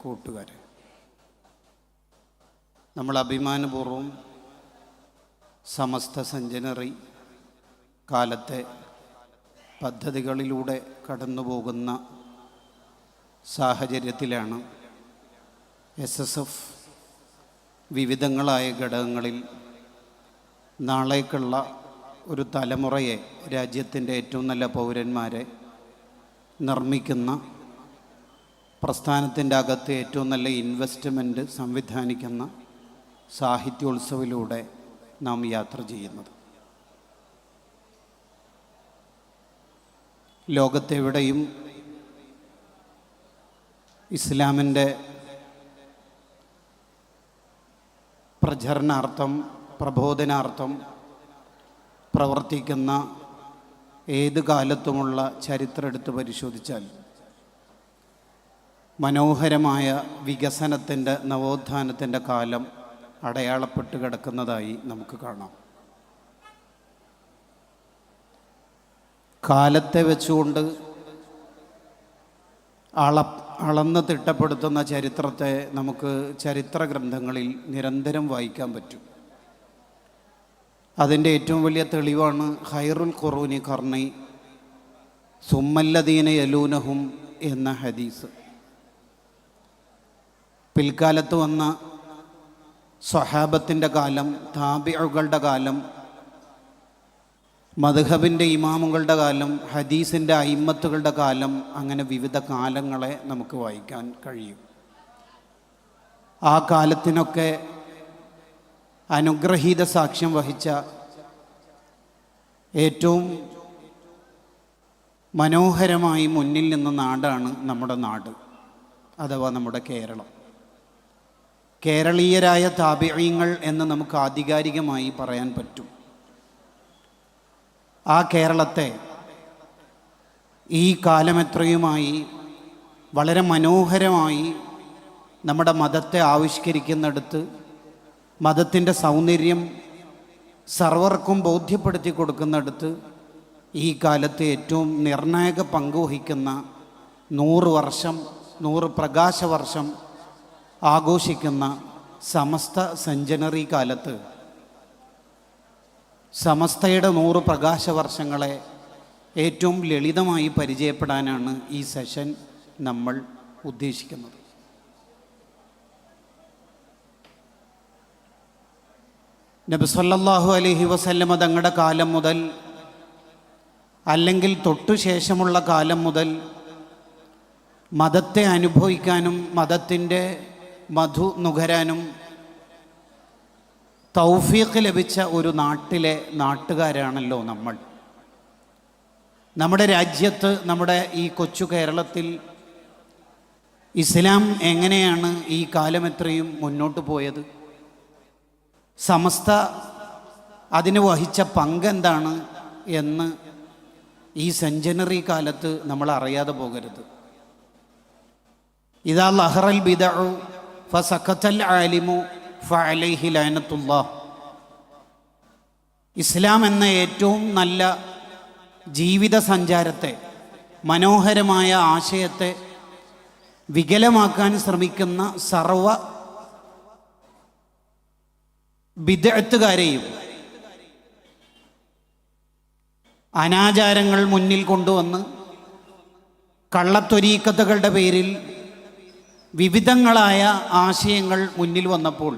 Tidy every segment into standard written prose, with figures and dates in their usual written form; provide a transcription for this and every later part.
കൂട്ടുകാരെ, നമ്മൾ അഭിമാനപൂർവ്വം സമസ്ത സെഞ്ചുറി കാലത്തെ പദ്ധതികളിലൂടെ കടന്നു പോകുന്ന സാഹചര്യത്തിലാണ് SSF വിവിധങ്ങളായ ഘടകങ്ങളിൽ നാളേക്കുള്ള ഒരു തലമുറയെ, രാജ്യത്തിൻ്റെ ഏറ്റവും നല്ല പൗരന്മാരെ നിർമ്മിക്കുന്ന, പ്രസ്ഥാനത്തിൻ്റെ അകത്ത് ഏറ്റവും നല്ല ഇൻവെസ്റ്റ്മെൻറ്റ് സംവിധാനിക്കുന്ന സാഹിത്യോത്സവിലൂടെ നാം യാത്ര ചെയ്യുന്നത്. ലോകത്തെവിടെയും ഇസ്ലാമിൻ്റെ പ്രചരണാർത്ഥം, പ്രബോധനാർത്ഥം പ്രവർത്തിക്കുന്ന ഏത് കാലത്തുമുള്ള ചരിത്രം എടുത്ത് പരിശോധിച്ചാൽ മനോഹരമായ വികസനത്തിൻ്റെ, നവോത്ഥാനത്തിൻ്റെ കാലം അടയാളപ്പെട്ട് കിടക്കുന്നതായി നമുക്ക് കാണാം. കാലത്തെ വെച്ചുകൊണ്ട് അളന്ന് തിട്ടപ്പെടുത്തുന്ന ചരിത്രത്തെ നമുക്ക് ചരിത്ര ഗ്രന്ഥങ്ങളിൽ നിരന്തരം വായിക്കാൻ പറ്റും. അതിൻ്റെ ഏറ്റവും വലിയ തെളിവാണ് ഖൈറുൽ ഖുറൂനി ഖർനി സുമ്മല്ലദീന യലൂനഹും എന്ന ഹദീസ്. പിൽക്കാലത്ത് വന്ന സ്വഹാബത്തിൻ്റെ കാലം, താബിഉകളുടെ കാലം, മദ്ഹബിൻ്റെ ഇമാമുകളുടെ കാലം, ഹദീസിൻ്റെ അയിമ്മത്തുകളുടെ കാലം, അങ്ങനെ വിവിധ കാലങ്ങളെ നമുക്ക് വായിക്കാൻ കഴിയും. ആ കാലത്തിനൊക്കെ അനുഗ്രഹീത സാക്ഷ്യം വഹിച്ച ഏറ്റവും മനോഹരമായി മുന്നിൽ നിന്ന നാടാണ് നമ്മുടെ നാട്, അഥവാ നമ്മുടെ കേരളം. കേരളീയരായ താബിഈങ്ങൾ എന്ന് നമുക്ക് ആധികാരികമായി പറയാൻ പറ്റും. ആ കേരളത്തെ ഈ കാലമെത്രയുമായി വളരെ മനോഹരമായി നമ്മുടെ മതത്തെ ആവിഷ്കരിക്കുന്നിടത്ത്, മതത്തിൻ്റെ സൗന്ദര്യം സർവർക്കും ബോധ്യപ്പെടുത്തി കൊടുക്കുന്നിടത്ത് ഈ കാലത്ത് ഏറ്റവും നിർണായക പങ്കുവഹിക്കുന്ന 100 വർഷം, 100 പ്രകാശവർഷം ആഘോഷിക്കുന്ന സമസ്ത സെഞ്ചുറി കാലത്ത് സമസ്തയുടെ 100 പ്രകാശവർഷങ്ങളെ ഏറ്റവും ലളിതമായി പരിചയപ്പെടാനാണ് ഈ സെഷൻ നമ്മൾ ഉദ്ദേശിക്കുന്നത്. നബി സല്ലല്ലാഹു അലൈഹി വസല്ലമ തങ്ങളുടെ കാലം മുതൽ, അല്ലെങ്കിൽ തൊട്ടു ശേഷമുള്ള കാലം മുതൽ മതത്തെ അനുഭവിക്കാനും മതത്തിൻ്റെ മധു നുകരാനും തൗഫീഖ് ലഭിച്ച ഒരു നാട്ടിലെ നാട്ടുകാരാണല്ലോ നമ്മൾ. നമ്മുടെ രാജ്യത്ത്, നമ്മുടെ ഈ കൊച്ചു കേരളത്തിൽ ഇസ്ലാം എങ്ങനെയാണ് ഈ കാലമെത്രയും മുന്നോട്ട് പോയത്? സമസ്ത അതിന് വഹിച്ച പങ്കെന്താണ് എന്ന് ഈ സെഞ്ചുറി കാലത്ത് നമ്മൾ അറിയാതെ പോകരുത്. ഇദാ ലഹറൽ ബിദഉ ഫസഖതൽ ആലിമു ഫഅലൈഹി ലഅനത്തുല്ലാഹ്. ഇസ്ലാം എന്ന ഏറ്റവും നല്ല ജീവിത സഞ്ചാരത്തെ, മനോഹരമായ ആശയത്തെ വികലമാക്കാൻ ശ്രമിക്കുന്ന സർവ ബിദ്അത്തുകാരെയും, അനാചാരങ്ങൾ മുന്നിൽ കൊണ്ടുവന്ന് കള്ളത്വരീക്കത്തുകളുടെ പേരിൽ വിവിധങ്ങളായ ആശയങ്ങൾ മുന്നിൽ വന്നപ്പോൾ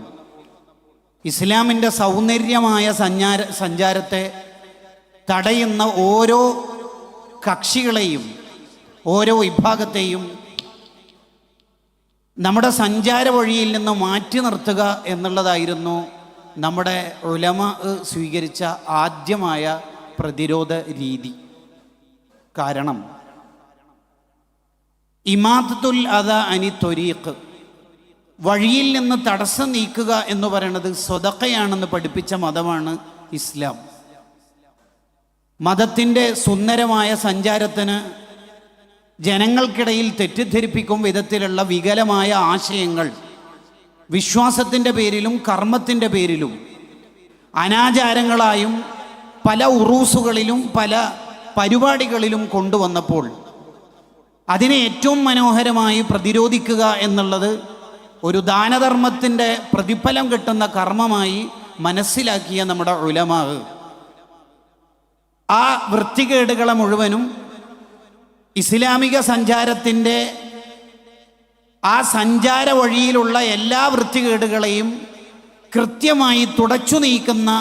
ഇസ്ലാമിൻ്റെ സൗന്ദര്യമായ സഞ്ചാരത്തെ തടയുന്ന ഓരോ കക്ഷികളെയും, ഓരോ വിഭാഗത്തെയും നമ്മുടെ സഞ്ചാര വഴിയിൽ നിന്ന് മാറ്റി നിർത്തുക എന്നുള്ളതായിരുന്നു നമ്മുടെ ഉലമാ സ്വീകരിച്ച ആദ്യമായ പ്രതിരോധ രീതി. കാരണം ഇമാദത്തുൽ അദാ അനി ത്വരീഖ്, വഴിയിൽ നിന്ന് തടസ്സം നീക്കുക എന്ന് പറയുന്നത് സ്വതക്കയാണെന്ന് പഠിപ്പിച്ച മതമാണ് ഇസ്ലാം. മതത്തിൻ്റെ സുന്ദരമായ സഞ്ചാരത്തിന് ജനങ്ങൾക്കിടയിൽ തെറ്റിദ്ധരിപ്പിക്കും വിധത്തിലുള്ള വികലമായ ആശയങ്ങൾ വിശ്വാസത്തിൻ്റെ പേരിലും കർമ്മത്തിൻ്റെ പേരിലും അതിനെ ഏറ്റവും മനോഹരമായി പ്രതിരോധിക്കുക എന്നുള്ളത് ഒരു ദാനധർമ്മത്തിൻ്റെ പ്രതിഫലം കിട്ടുന്ന കർമ്മമായി മനസ്സിലാക്കിയ നമ്മുടെ ഉലമാ ആ വൃത്തികേടുകളെ മുഴുവനും ഇസ്ലാമിക സഞ്ചാരത്തിൻ്റെ ആ സഞ്ചാര വഴിയിലുള്ള എല്ലാ വൃത്തികേടുകളെയും കൃത്യമായി തുടച്ചു നീക്കുന്ന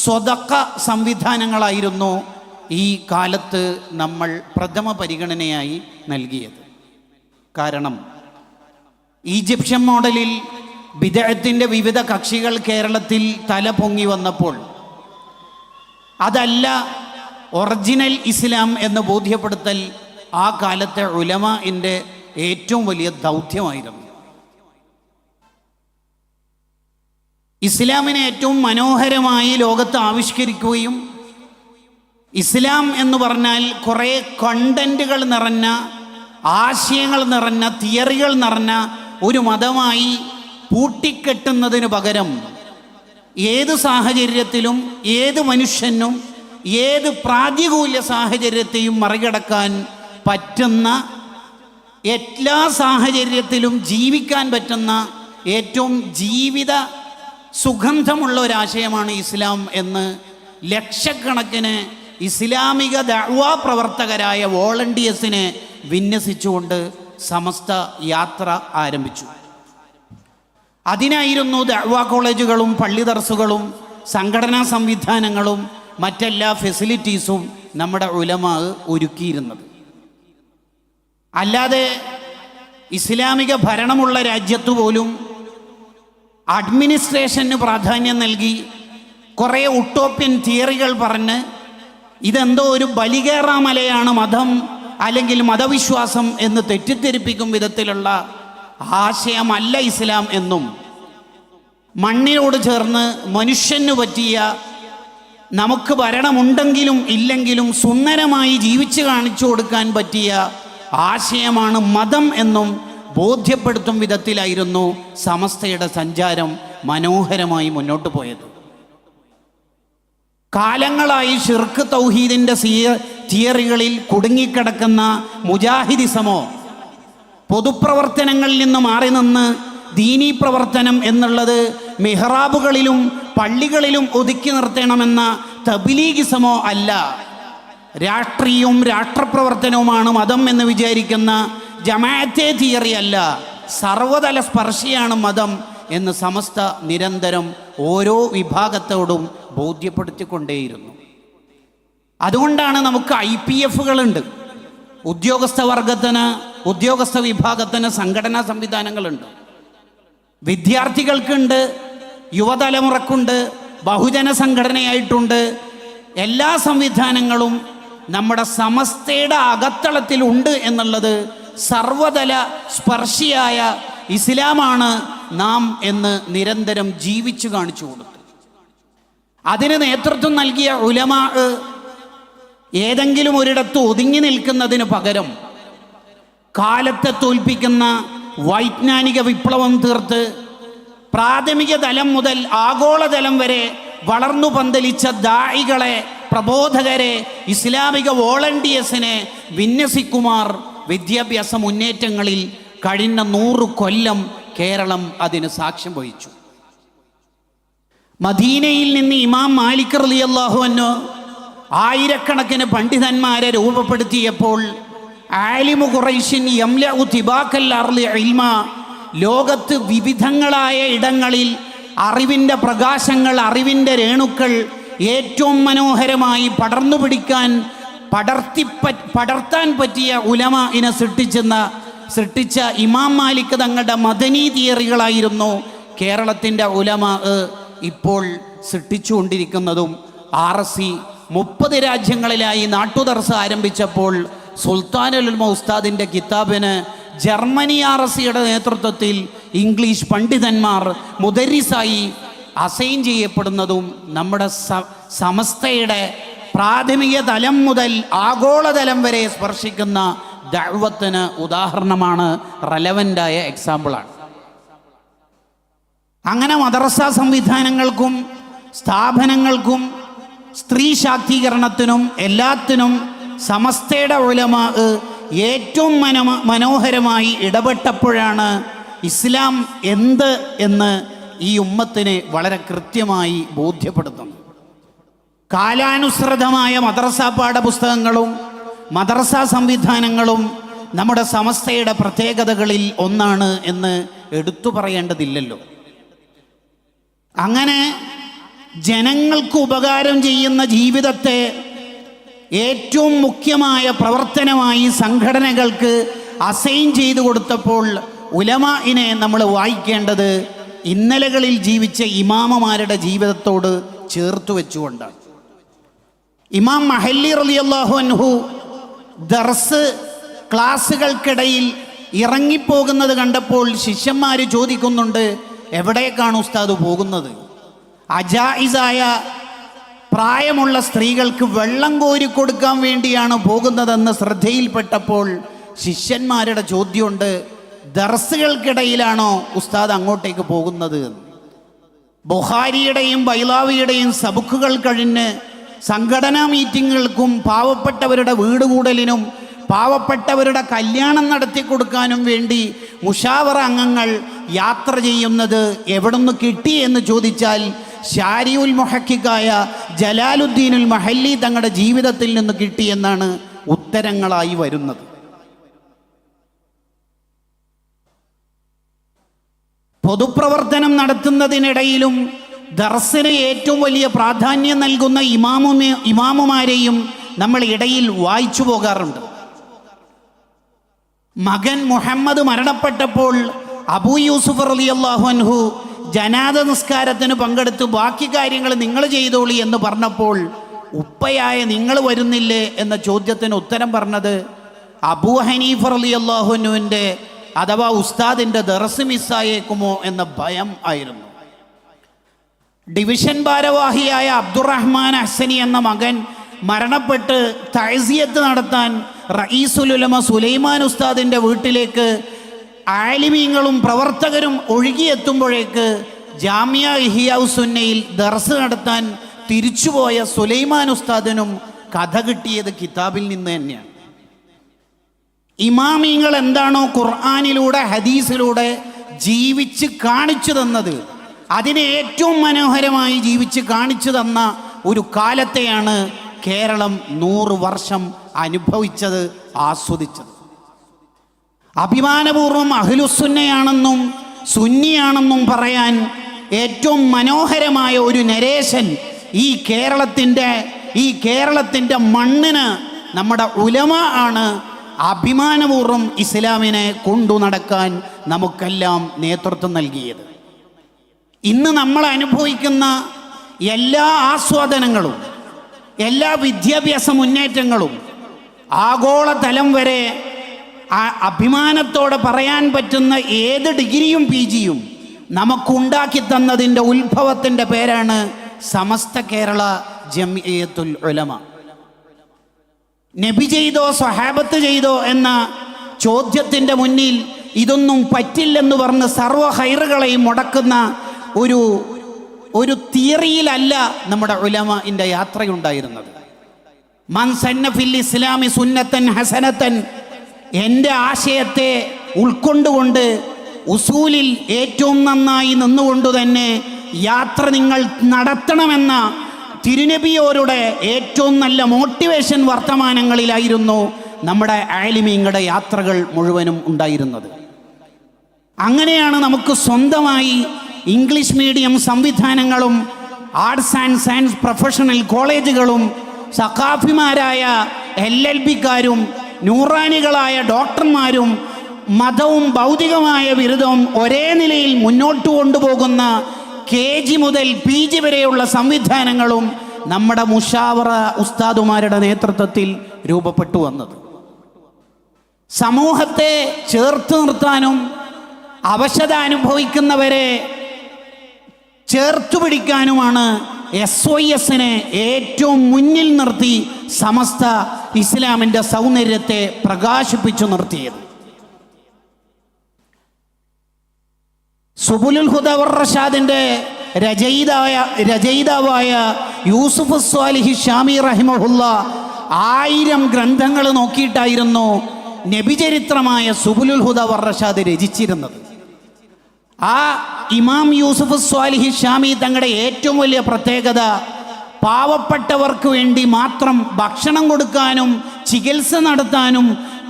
സ്വതക്ക സംവിധാനങ്ങളായിരുന്നു ഈ കാലത്ത് നമ്മൾ പ്രഥമ പരിഗണനയായി നൽകിയത്. കാരണം ഈജിപ്ഷ്യൻ മോഡലിൽ ബിദ്അത്തിന്റെ വിവിധ കക്ഷികൾ കേരളത്തിൽ തല പൊങ്ങി വന്നപ്പോൾ അതല്ല ഒറിജിനൽ ഇസ്ലാം എന്ന് ബോധ്യപ്പെടുത്തൽ ആ കാലത്തെ ഉലമാഇന്റെ ഏറ്റവും വലിയ ദൗത്യമായിരുന്നു. ഇസ്ലാമിനെ ഏറ്റവും മനോഹരമായി ലോകത്ത് ആവിഷ്കരിക്കുകയും ഇസ്ലാം എന്ന് പറഞ്ഞാൽ കുറേ കണ്ടന്റുകൾ നിറഞ്ഞ, ആശയങ്ങൾ നിറഞ്ഞ, തിയറികൾ നിറഞ്ഞ ഒരു മതമായി പൂട്ടിക്കെട്ടുന്നതിന് പകരം ഏത് സാഹചര്യത്തിലും ഏത് മനുഷ്യനും ഏത് പ്രാതികൂല്യ സാഹചര്യത്തെയും മറികടക്കാൻ പറ്റുന്ന, എല്ലാ സാഹചര്യത്തിലും ജീവിക്കാൻ പറ്റുന്ന ഏറ്റവും ജീവിത സുഗന്ധമുള്ള ഒരാശയമാണ് ഇസ്ലാം എന്ന് ലക്ഷക്കണക്കിന് ഇസ്ലാമിക ദഅ്വാ പ്രവർത്തകരായ വോളണ്ടിയേഴ്സിനെ വിന്യസിച്ചുകൊണ്ട് സമസ്ത യാത്ര ആരംഭിച്ചു. അതിനായിരുന്നു ദഅ്വാ കോളേജുകളും പള്ളി ദർസുകളും സംഘടനാ സംവിധാനങ്ങളും മറ്റെല്ലാ ഫെസിലിറ്റീസും നമ്മുടെ ഉലമാ ഒരുക്കിയിരുന്നത്. അല്ലാതെ ഇസ്ലാമിക ഭരണമുള്ള രാജ്യത്തു പോലും അഡ്മിനിസ്ട്രേഷന് പ്രാധാന്യം നൽകി കുറേ ഉട്ടോപ്യൻ തിയറികൾ പറഞ്ഞ് ഇതെന്തോ ഒരു ബലികേറാമലയാണ് മതം അല്ലെങ്കിൽ മതവിശ്വാസം എന്ന് തെറ്റിദ്ധരിപ്പിക്കും വിധത്തിലുള്ള ആശയമല്ല ഇസ്ലാം എന്നും, മണ്ണിനോട് ചേർന്ന് മനുഷ്യന് പറ്റിയ, നമുക്ക് ഭരണമുണ്ടെങ്കിലും ഇല്ലെങ്കിലും സുന്ദരമായി ജീവിച്ചു കാണിച്ചു കൊടുക്കാൻ പറ്റിയ ആശയമാണ് മതം എന്നും ബോധ്യപ്പെടുത്തും വിധത്തിലായിരുന്നു സമസ്തയുടെ സഞ്ചാരം മനോഹരമായി മുന്നോട്ട് പോയത്. കാലങ്ങളായി ഷിർക്ക് തൗഹീദിന്റെ തിയറികളിൽ കുടുങ്ങിക്കിടക്കുന്ന മുജാഹിദിസമോ പൊതുപ്രവർത്തനങ്ങളിൽ നിന്ന് മാറി നിന്ന് ദീനീ പ്രവർത്തനം എന്നുള്ളത് മിഹ്റാബുകളിലും പള്ളികളിലും ഒതുക്കി നിർത്തണമെന്ന തബ്ലീഗിസമോ അല്ല, രാഷ്ട്രീയവും രാഷ്ട്രപ്രവർത്തനവുമാണ് മതം എന്ന് വിചാരിക്കുന്ന ജമാഅത്തെ തിയറി അല്ല, സർവതല സ്പർശിയാണ് മതം എന്ന് സമസ്ത നിരന്തരം ഓരോ വിഭാഗത്തോടും ബോധ്യപ്പെടുത്തിക്കൊണ്ടേയിരുന്നു. അതുകൊണ്ടാണ് നമുക്ക് IPF-കളുണ്ട്, ഉദ്യോഗസ്ഥ വിഭാഗത്തിന് സംഘടനാ സംവിധാനങ്ങളുണ്ട്, വിദ്യാർത്ഥികൾക്കുണ്ട്, യുവതലമുറക്കുണ്ട്, ബഹുജന സംഘടനയായിട്ടുണ്ട്. എല്ലാ സംവിധാനങ്ങളും നമ്മുടെ സമസ്തയുടെ അകത്തളത്തിലുണ്ട് എന്നുള്ളത് സർവതല സ്പർശിയായ ഇസ്ലാമാണ് നാം എന്ന് നിരന്തരം ജീവിച്ചു കാണിച്ചു കൊടുത്തു. അതിന് നേതൃത്വം നൽകിയ ഉലമാ ഏതെങ്കിലും ഒരിടത്ത് ഒതുങ്ങി നിൽക്കുന്നതിന് പകരം കാലത്തെ തോൽപ്പിക്കുന്ന വൈജ്ഞാനിക വിപ്ലവം തീർത്ത് പ്രാഥമിക തലം മുതൽ ആഗോളതലം വരെ വളർന്നു പന്തലിച്ച ദാഇകളെ, പ്രബോധകരെ, ഇസ്ലാമിക വോളണ്ടിയേഴ്സിനെ വിന്യസിക്കുമാർ വിദ്യാഭ്യാസ മുന്നേറ്റങ്ങളിൽ കഴിഞ്ഞ 100 കൊല്ലം കേരളം അതിന് സാക്ഷ്യം വഹിച്ചു. മദീനയിൽ നിന്ന് ഇമാം മാലിക് റളിയല്ലാഹു അൻഹു ആയിരക്കണക്കിന് പണ്ഡിതന്മാരെ രൂപപ്പെടുത്തിയപ്പോൾ ആലിമു ഖുറൈശിൻ യംലഉ തിബാക്കൽ അർളി ഇൽമ, ലോകത്ത് വിവിധങ്ങളായ ഇടങ്ങളിൽ അറിവിൻ്റെ പ്രകാശങ്ങൾ, അറിവിൻ്റെ രേണുക്കൾ ഏറ്റവും മനോഹരമായി പടർന്നു പിടിക്കാൻ പടർത്താൻ പറ്റിയ ഉലമാഇനെ സൃഷ്ടിച്ച ഇമാം മാലിക് തങ്ങളുടെ മദനി തിയറികളായിരുന്നു കേരളത്തിൻ്റെ ഉലമാ ഇപ്പോൾ സൃഷ്ടിച്ചുകൊണ്ടിരിക്കുന്നതും. RSC 30 രാജ്യങ്ങളിലായി നാട്ടുദർസ് ആരംഭിച്ചപ്പോൾ സുൽത്താനുൽ ഉലമ ഉസ്താദിൻ്റെ കിതാബിന് ജർമ്മനി RSCയുടെ നേതൃത്വത്തിൽ ഇംഗ്ലീഷ് പണ്ഡിതന്മാർ മുദരിസായി അസൈൻ ചെയ്യപ്പെടുന്നതും നമ്മുടെ സമസ്തയുടെ പ്രാഥമിക തലം മുതൽ ആഗോളതലം വരെ സ്പർശിക്കുന്ന ദഅവത്തിന് ഉദാഹരണമാണ്, റെലവൻ്റായ എക്സാമ്പിളാണ്. അങ്ങനെ മദ്രസ സംവിധാനങ്ങൾക്കും സ്ഥാപനങ്ങൾക്കും സ്ത്രീ ശാക്തീകരണത്തിനും എല്ലാത്തിനും സമസ്തയുടെ ഉലമാ ഏറ്റവും മനോഹരമായി ഇടപെട്ടപ്പോഴാണ് ഇസ്ലാം എന്ത് എന്ന് ഈ ഉമ്മത്തിന് വളരെ കൃത്യമായി ബോധ്യപ്പെടുത്തുന്നു. കാലാനുസൃതമായ മദ്രസ പാഠപുസ്തകങ്ങളും മദ്രസ സംവിധാനങ്ങളും നമ്മുടെ സമസ്തയുടെ പ്രത്യേകതകളിൽ ഒന്നാണ് എന്ന് എടുത്തു പറയേണ്ടതില്ലല്ലോ. അങ്ങനെ ജനങ്ങൾക്ക് ഉപകാരം ചെയ്യുന്ന ജീവിതത്തെ ഏറ്റവും മുഖ്യമായ പ്രവർത്തനമായി സംഘടനകൾക്ക് അസൈൻ ചെയ്തു കൊടുത്തപ്പോൾ ഉലമാഇനെ നമ്മൾ വായിക്കേണ്ടത് ഇന്നലകളിൽ ജീവിച്ച ഇമാമമാരുടെ ജീവിതത്തോട് ചേർത്ത് വെച്ചുകൊണ്ടാണ്. ഇമാം മഹല്ലി റളിയല്ലാഹു അൻഹു ദർസ് ക്ലാസ്സുകൾക്കിടയിൽ ഇറങ്ങിപ്പോകുന്നത് കണ്ടപ്പോൾ ശിഷ്യന്മാർ ചോദിക്കുന്നുണ്ട്, എവിടേക്കാണ് ഉസ്താദ് പോകുന്നത്? അജായിസായ പ്രായമുള്ള സ്ത്രീകൾക്ക് വെള്ളം കോരി കൊടുക്കാൻ വേണ്ടിയാണ് പോകുന്നതെന്ന് ശ്രദ്ധയിൽപ്പെട്ടപ്പോൾ ശിഷ്യന്മാരുടെ ചോദ്യമുണ്ട്, ദർസുകൾക്കിടയിലാണോ ഉസ്താദ് അങ്ങോട്ടേക്ക് പോകുന്നത്? ബുഖാരിയുടെയും ബൈലാവിയുടെയും സബുക്കുകൾ കഴിഞ്ഞ് സംഘടനാ മീറ്റിങ്ങുകൾക്കും പാവപ്പെട്ടവരുടെ വീട് കൂടലിനും പാവപ്പെട്ടവരുടെ കല്യാണം നടത്തി കൊടുക്കാനും വേണ്ടി മുഷാവറ അംഗങ്ങൾ യാത്ര ചെയ്യുന്നത് എവിടുന്ന് കിട്ടി എന്ന് ചോദിച്ചാൽ ഷാരിഉൽ മുഹക്കിക്കായ ജലാലുദ്ദീനുൽ മഹല്ലി തങ്ങളുടെ ജീവിതത്തിൽ നിന്ന് കിട്ടിയെന്നാണ് ഉത്തരങ്ങളായി വരുന്നത്. പൊതുപ്രവർത്തനം നടത്തുന്നതിനിടയിലും ദർസിന് ഏറ്റവും വലിയ പ്രാധാന്യം നൽകുന്ന ഇമാമുമാരെയും നമ്മൾ ഇടയിൽ വായിച്ചു പോകാറുണ്ട്. മകൻ മുഹമ്മദ് മരണപ്പെട്ടപ്പോൾ അബൂ യൂസുഫ് റളിയല്ലാഹു അൻഹു ജനാദ നിസ്കാരത്തിന് പങ്കെടുത്ത് ബാക്കി കാര്യങ്ങൾ നിങ്ങൾ ചെയ്തോളി എന്ന് പറഞ്ഞപ്പോൾ ഉപ്പയായ നിങ്ങൾ വരുന്നില്ലേ എന്ന ചോദ്യത്തിന് ഉത്തരം പറഞ്ഞത് അബൂ ഹനീഫ റളിയല്ലാഹു അൻഹുവിൻ്റെ അഥവാ ഉസ്താദിൻ്റെ ദർസ് മിസ്സായേക്കുമോ എന്ന ഭയം ആയിരുന്നു. ഡിവിഷൻ ഭാരവാഹിയായ അബ്ദുറഹ്മാൻ അഹ്സനി എന്ന മകൻ മരണപ്പെട്ട് തഅസിയത്ത് നടത്താൻ റഈസുൽ ഉലമ സുലൈമാൻ ഉസ്താദിൻ്റെ വീട്ടിലേക്ക് ആലിമീങ്ങളും പ്രവർത്തകരും ഒഴുകിയെത്തുമ്പോഴേക്ക് ജാമിയ ഇഹ്യാഉസ് സുന്നയിൽ ദർസ് നടത്താൻ തിരിച്ചുപോയ സുലൈമാൻ ഉസ്താദിനും കഥ കിട്ടിയത് കിതാബിൽ നിന്ന് തന്നെയാണ്. ഇമാമീങ്ങൾ എന്താണോ ഖുർആനിലൂടെ ഹദീസിലൂടെ ജീവിച്ച് കാണിച്ചു തന്നത്, അതിനെ ഏറ്റവും മനോഹരമായി ജീവിച്ച് കാണിച്ചു തന്ന ഒരു കാലത്തെയാണ് കേരളം 100 വർഷം അനുഭവിച്ചത്, ആസ്വദിച്ചത്. അഭിമാനപൂർവ്വം അഹ്ലുസുന്നയാണെന്നും സുന്നിയാണെന്നും പറയാൻ ഏറ്റവും മനോഹരമായ ഒരു നരേഷൻ ഈ കേരളത്തിൻ്റെ മണ്ണിന് നമ്മുടെ ഉലമ ആണ് അഭിമാനപൂർവ്വം ഇസ്ലാമിനെ കൊണ്ടു നടക്കാൻ നമുക്കെല്ലാം നേതൃത്വം നൽകിയത്. ഇന്ന് നമ്മൾ അനുഭവിക്കുന്ന എല്ലാ ആസ്വാദനങ്ങളും എല്ലാ വിദ്യാഭ്യാസ മുന്നേറ്റങ്ങളും ആഗോളതലം വരെ അഭിമാനത്തോടെ പറയാൻ പറ്റുന്ന ഏത് ഡിഗ്രിയും PGയും നമുക്കുണ്ടാക്കി തന്നതിൻ്റെ ഉത്ഭവത്തിൻ്റെ പേരാണ് സമസ്ത കേരള ജംഇയ്യത്തുൽ ഉലമ. നബി ചെയ്തോ സ്വഹാബത്ത് ചെയ്തോ എന്ന ചോദ്യത്തിൻ്റെ മുന്നിൽ ഇതൊന്നും പറ്റില്ലെന്ന് പറഞ്ഞ് സർവ്വ ഹൈറുകളെയും മുടക്കുന്ന ഒരു തിയറിയിലല്ല നമ്മുടെ ഉലമഇൻ്റെ യാത്രയുണ്ടായിരുന്നത്. മൻ സന്ന ഫിൽ ഇസ്ലാമി സുന്നത്തൻ ഹസനത്തൻ, എൻ്റെ ആശയത്തെ ഉൾക്കൊണ്ടുകൊണ്ട് ഉസൂലിൽ ഏറ്റവും നന്നായി നിന്നുകൊണ്ട് തന്നെ യാത്ര നിങ്ങൾ നടത്തണമെന്ന തിരുനബിയോരുടെ ഏറ്റവും നല്ല മോട്ടിവേഷൻ വർത്തമാനങ്ങളിലായിരുന്നു നമ്മുടെ ആലിമീങ്ങളുടെ യാത്രകൾ മുഴുവനും ഉണ്ടായിരുന്നത്. അങ്ങനെയാണ് നമുക്ക് സ്വന്തമായി ഇംഗ്ലീഷ് മീഡിയം സംവിധാനങ്ങളും ആർട്സ് ആൻഡ് സയൻസ് പ്രൊഫഷണൽ കോളേജുകളും സഖാഫിമാരായ LLBക്കാരും നൂറാനികളായ ഡോക്ടർമാരും മതവും ഭൗതികമായ ബിരുദവും ഒരേ നിലയിൽ മുന്നോട്ട് കൊണ്ടുപോകുന്ന KG മുതൽ PG വരെയുള്ള സംവിധാനങ്ങളും നമ്മുടെ മുഷാവറ ഉസ്താദുമാരുടെ നേതൃത്വത്തിൽ രൂപപ്പെട്ടു വന്നത്. സമൂഹത്തെ ചേർത്ത് നിർത്താനും അവശത അനുഭവിക്കുന്നവരെ ചേർത്തു പിടിക്കാനുമാണ് SYSനെ ഏറ്റവും മുന്നിൽ നിർത്തി സമസ്ത ഇസ്ലാമിൻ്റെ സൗന്ദര്യത്തെ പ്രകാശിപ്പിച്ചു നിർത്തിയത്. സുബുലുൽ ഹുദ വർ റഷാദിൻ്റെ രചയിതാവായ യൂസുഫ് സ്വാലിഹി ഷാമി റഹിമഹുല്ല 1000 ഗ്രന്ഥങ്ങൾ നോക്കിയിട്ടായിരുന്നു നബിചരിത്രമായ സുബുലുൽ ഹുദ വർറഷാദ് രചിച്ചിരുന്നത്. ആ ഇമാം യൂസുഫ് സ്വാലിഹി ഷാമി തങ്ങളുടെ ഏറ്റവും വലിയ പ്രത്യേകത പാവപ്പെട്ടവർക്ക് വേണ്ടി മാത്രം ഭക്ഷണം കൊടുക്കാനും ചികിത്സ നടത്താനും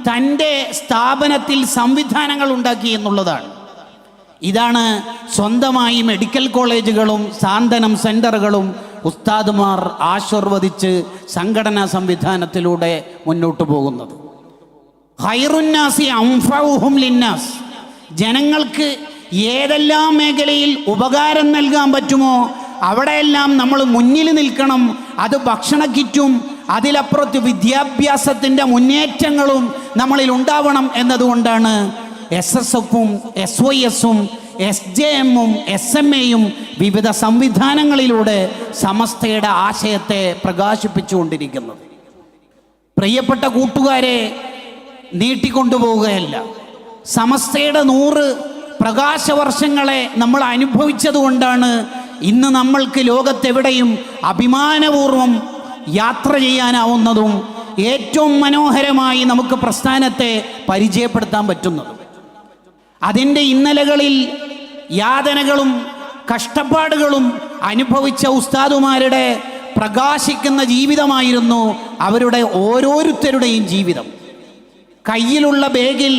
തൻ്റെ സ്ഥാപനത്തിൽ സംവിധാനങ്ങൾ ഉണ്ടാക്കി എന്നുള്ളതാണ്. ഇതാണ് സ്വന്തമായി മെഡിക്കൽ കോളേജുകളും സാന്ത്വനം സെൻ്ററുകളും ഉസ്താദുമാർ ആശീർവദിച്ച് സംഘടനാ സംവിധാനത്തിലൂടെ മുന്നോട്ട് പോകുന്നത്. ഖൈറുന്നാസി അൻഫഉഹും ലിന്നാസ്, ജനങ്ങൾക്ക് ഏതെല്ലാം മേഖലയിൽ ഉപകാരം നൽകാൻ പറ്റുമോ അവിടെയെല്ലാം നമ്മൾ മുന്നിൽ നിൽക്കണം. അത് ഭക്ഷണ കിറ്റും അതിലപ്പുറത്ത് വിദ്യാഭ്യാസത്തിൻ്റെ മുന്നേറ്റങ്ങളും നമ്മളിൽ ഉണ്ടാവണം എന്നതുകൊണ്ടാണ് SSFും SYSും SJMും SMA വിവിധ സംവിധാനങ്ങളിലൂടെ സമസ്തയുടെ ആശയത്തെ പ്രകാശിപ്പിച്ചുകൊണ്ടിരിക്കുന്നത്. പ്രിയപ്പെട്ട കൂട്ടുകാരെ, നീട്ടിക്കൊണ്ടുപോവുകയല്ല. സമസ്തയുടെ 100 പ്രകാശവർഷങ്ങളെ നമ്മൾ അനുഭവിച്ചതുകൊണ്ടാണ് ഇന്ന് നമ്മൾക്ക് ലോകത്തെവിടെയും അഭിമാനപൂർവം യാത്ര ചെയ്യാനാവുന്നതും ഏറ്റവും മനോഹരമായി നമുക്ക് പ്രസ്ഥാനത്തെ പരിചയപ്പെടുത്താൻ പറ്റുന്നതും. അതിൻ്റെ ഇന്നലകളിൽ യാതനകളും കഷ്ടപ്പാടുകളും അനുഭവിച്ച ഉസ്താദുമാരുടെ പ്രകാശിക്കുന്ന ജീവിതമായിരുന്നു അവരുടെ ഓരോരുത്തരുടെയും ജീവിതം. കയ്യിലുള്ള ബാഗിൽ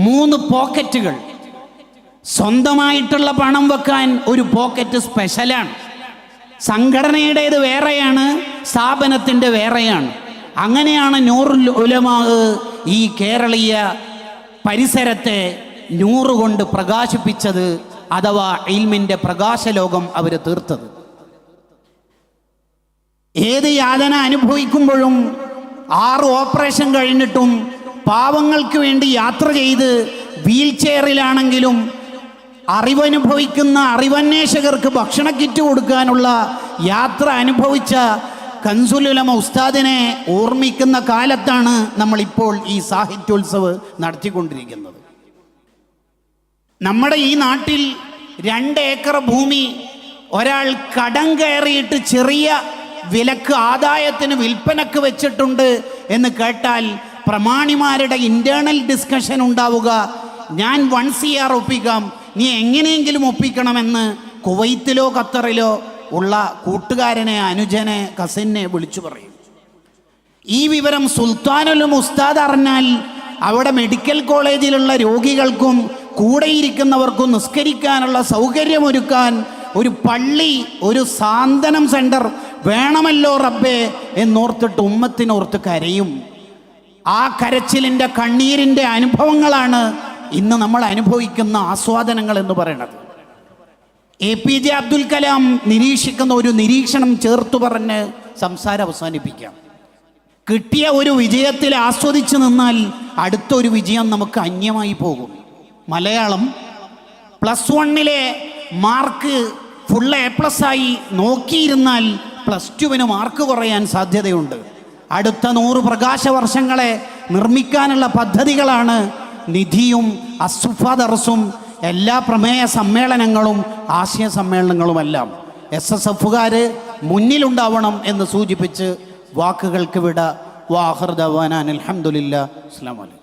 3 പോക്കറ്റുകൾ, സ്വന്തമായിട്ടുള്ള പണം വെക്കാൻ ഒരു പോക്കറ്റ് സ്പെഷ്യലാണ്. സംഘടനയുടേത് വേറെയാണ്, സ്ഥാപനത്തിൻ്റെ വേറെയാണ്. അങ്ങനെയാണ് നൂറുൽ ഉലമാ ഈ കേരളീയ പരിസരത്തെ 100 കൊണ്ട് പ്രകാശിപ്പിച്ചത്, അഥവാ ഇൽമിൻ്റെ പ്രകാശലോകം അവർ തീർത്തത്. ഏത് യാതന അനുഭവിക്കുമ്പോഴും 6 ഓപ്പറേഷൻ കഴിഞ്ഞിട്ടും പാവങ്ങൾക്ക് വേണ്ടി യാത്ര ചെയ്ത് വീൽ ചെയറിലാണെങ്കിലും അറിവനുഭവിക്കുന്ന അറിവന്വേഷകർക്ക് ഭക്ഷണ കിറ്റ് കൊടുക്കാനുള്ള യാത്ര അനുഭവിച്ച കൻസുൽ ഉലമ ഉസ്താദിനെ ഓർമ്മിക്കുന്ന കാലത്താണ് നമ്മളിപ്പോൾ ഈ സാഹിത്യോത്സവ് നടത്തിക്കൊണ്ടിരിക്കുന്നത്. നമ്മുടെ ഈ നാട്ടിൽ 2 ഏക്കർ ഭൂമി ഒരാൾ കടം കയറിയിട്ട് ചെറിയ വിലക്ക് ആദായത്തിന് വിൽപ്പനക്ക് വെച്ചിട്ടുണ്ട് എന്ന് കേട്ടാൽ പ്രമാണിമാരുടെ ഇൻറ്റേർണൽ ഡിസ്കഷൻ ഉണ്ടാവുക. ഞാൻ 1 CR ഒപ്പിക്കാം, നീ എങ്ങനെയെങ്കിലും ഒപ്പിക്കണമെന്ന് കുവൈത്തിലോ ഖത്തറിലോ ഉള്ള കൂട്ടുകാരനെ, അനുജനെ, കസിനെ വിളിച്ചു പറയും. ഈ വിവരം സുൽത്താനുൽ ഉസ്താദ് അറിഞ്ഞാൽ അവിടെ മെഡിക്കൽ കോളേജിലുള്ള രോഗികൾക്കും കൂടെയിരിക്കുന്നവർക്കും നിസ്കരിക്കാനുള്ള സൗകര്യമൊരുക്കാൻ ഒരു പള്ളി, ഒരു സാന്ത്വനം സെൻ്റർ വേണമല്ലോ റബ്ബേ എന്നോർത്തിട്ട് ഉമ്മത്തിനോർത്ത് കരയും. ആ കരച്ചിലിൻ്റെ കണ്ണീരിൻ്റെ അനുഭവങ്ങളാണ് ഇന്ന് നമ്മൾ അനുഭവിക്കുന്ന ആസ്വാദനങ്ങൾ എന്ന് പറയുന്നത്. APJ അബ്ദുൽ കലാം നിരീക്ഷിക്കുന്ന ഒരു നിരീക്ഷണം ചേർത്ത് പറഞ്ഞ് സംസാരം അവസാനിപ്പിക്കാം. കിട്ടിയ ഒരു വിജയത്തിൽ ആസ്വദിച്ച് നിന്നാൽ അടുത്തൊരു വിജയം നമുക്ക് അന്യമായി പോകും. മലയാളം +1 മാർക്ക് ഫുൾ A+ ആയി നോക്കിയിരുന്നാൽ +2 മാർക്ക് കുറയാൻ സാധ്യതയുണ്ട്. അടുത്ത 100 പ്രകാശവർഷങ്ങളെ നിർമ്മിക്കാനുള്ള പദ്ധതികളാണ് നിധിയും അസുഫ ദർസും എല്ലാ പ്രമേയ സമ്മേളനങ്ങളും ആശയ സമ്മേളനങ്ങളുമെല്ലാം. SSFുകാർ മുന്നിലുണ്ടാവണം എന്ന് സൂചിപ്പിച്ച് വാക്കുകൾക്ക് വിട. വാഖിർ ദഅ്വാനാ അൽഹംദുലില്ലാഹി. അസ്സലാമു അലൈക്കും.